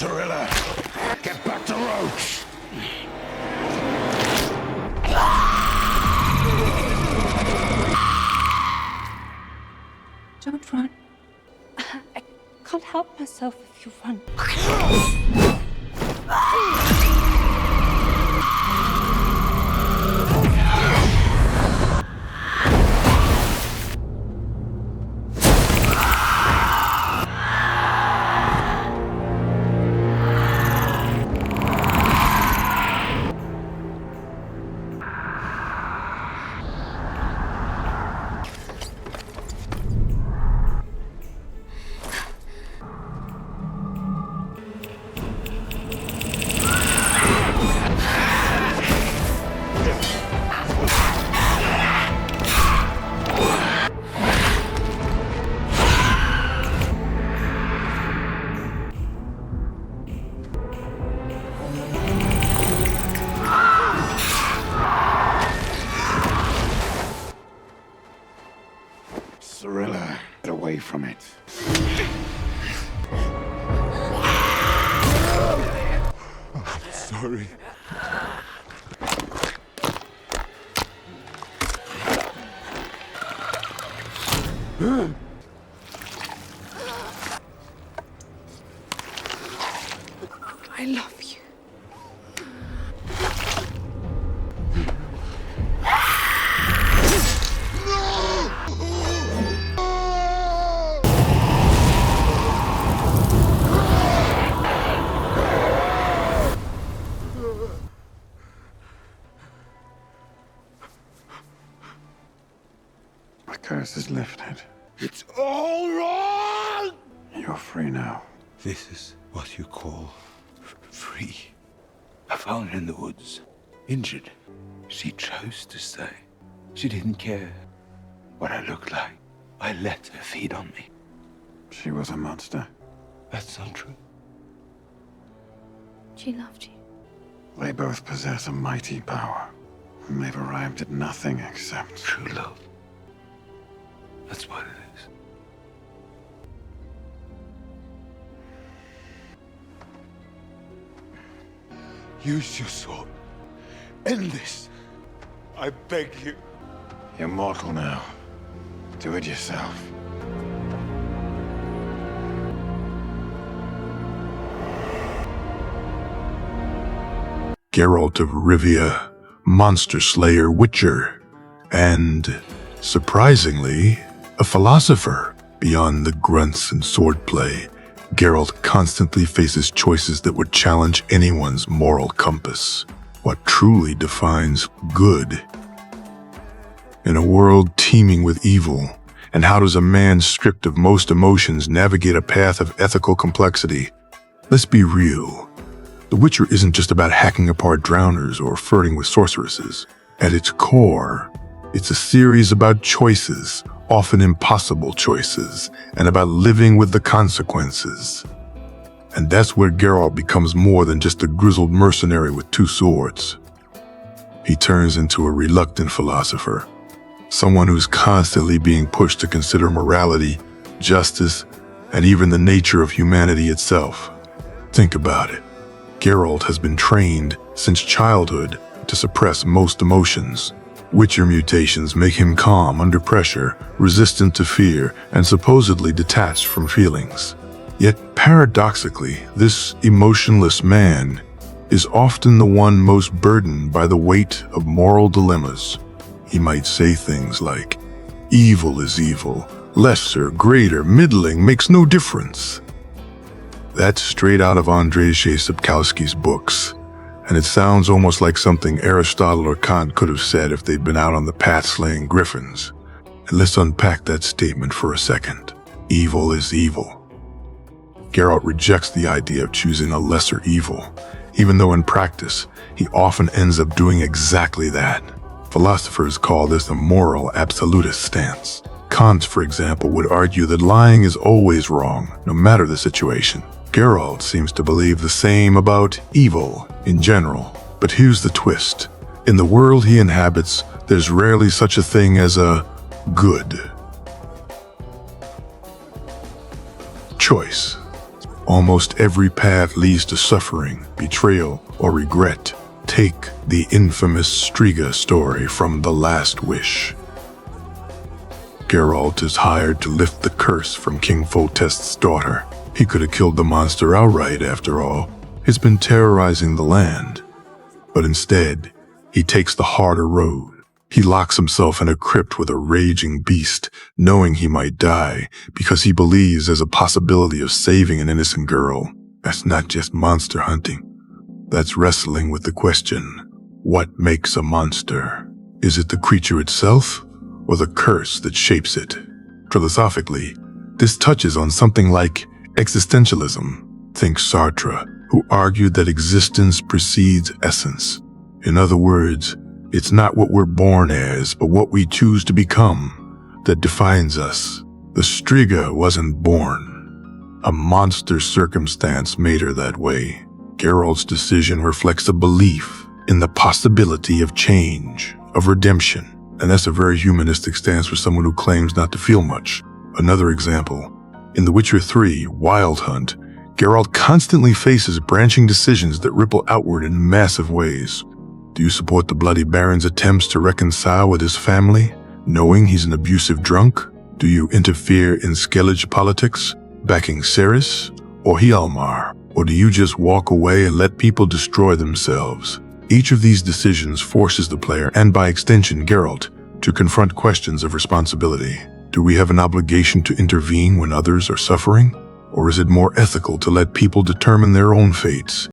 Cirilla, get back to Roach! Don't run. I can't help myself if you run. Cirilla, get away from it. Sorry. I love you. The curse is lifted. It's all wrong! You're free now. This is what you call free. I found her in the woods, injured. She chose to stay. She didn't care what I looked like. I let her feed on me. She was a monster. That's not true. She loved you. They both possess a mighty power. And they've arrived at nothing except True love. That's what it is. Use your sword. End this. I beg you. You're mortal now. Do it yourself. Geralt of Rivia, monster slayer witcher, and, surprisingly, a philosopher. Beyond the grunts and swordplay, Geralt constantly faces choices that would challenge anyone's moral compass. What truly defines good? In a world teeming with evil, and how does a man stripped of most emotions navigate a path of ethical complexity? Let's be real. The Witcher isn't just about hacking apart drowners or flirting with sorceresses. At its core, it's a series about choices, often impossible choices, and about living with the consequences. And that's where Geralt becomes more than just a grizzled mercenary with two swords. He turns into a reluctant philosopher, someone who's constantly being pushed to consider morality, justice, and even the nature of humanity itself. Think about it. Geralt has been trained since childhood to suppress most emotions. Witcher mutations make him calm under pressure, resistant to fear, and supposedly detached from feelings. Yet paradoxically, this emotionless man is often the one most burdened by the weight of moral dilemmas. He might say things like, "Evil is evil, lesser, greater, middling makes no difference." That's straight out of Andrzej Sapkowski's books, and it sounds almost like something Aristotle or Kant could have said if they'd been out on the path slaying griffins. And let's unpack that statement for a second. Evil is evil. Geralt rejects the idea of choosing a lesser evil, even though in practice, he often ends up doing exactly that. Philosophers call this a moral absolutist stance. Kant, for example, would argue that lying is always wrong, no matter the situation. Geralt seems to believe the same about evil in general. But here's the twist. In the world he inhabits, there's rarely such a thing as a good choice. Almost every path leads to suffering, betrayal, or regret. Take the infamous Striga story from The Last Wish. Geralt is hired to lift the curse from King Foltest's daughter. He could have killed the monster outright, after all. It's been terrorizing the land. But instead, he takes the harder road. He locks himself in a crypt with a raging beast, knowing he might die, because he believes there's a possibility of saving an innocent girl. That's not just monster hunting. That's wrestling with the question, what makes a monster? Is it the creature itself, or the curse that shapes it? Philosophically, this touches on something like existentialism. Think Sartre, who argued that existence precedes essence. In other words, it's not what we're born as, but what we choose to become that defines us. The Striga wasn't born. A monster circumstance made her that way. Geralt's decision reflects a belief in the possibility of change, of redemption, and that's a very humanistic stance for someone who claims not to feel much. Another example, in The Witcher 3, Wild Hunt, Geralt constantly faces branching decisions that ripple outward in massive ways. Do you support the Bloody Baron's attempts to reconcile with his family, knowing he's an abusive drunk? Do you interfere in Skellige politics, backing Ciri or Hjalmar? Or do you just walk away and let people destroy themselves? Each of these decisions forces the player, and by extension Geralt, to confront questions of responsibility. Do we have an obligation to intervene when others are suffering? Or is it more ethical to let people determine their own fates,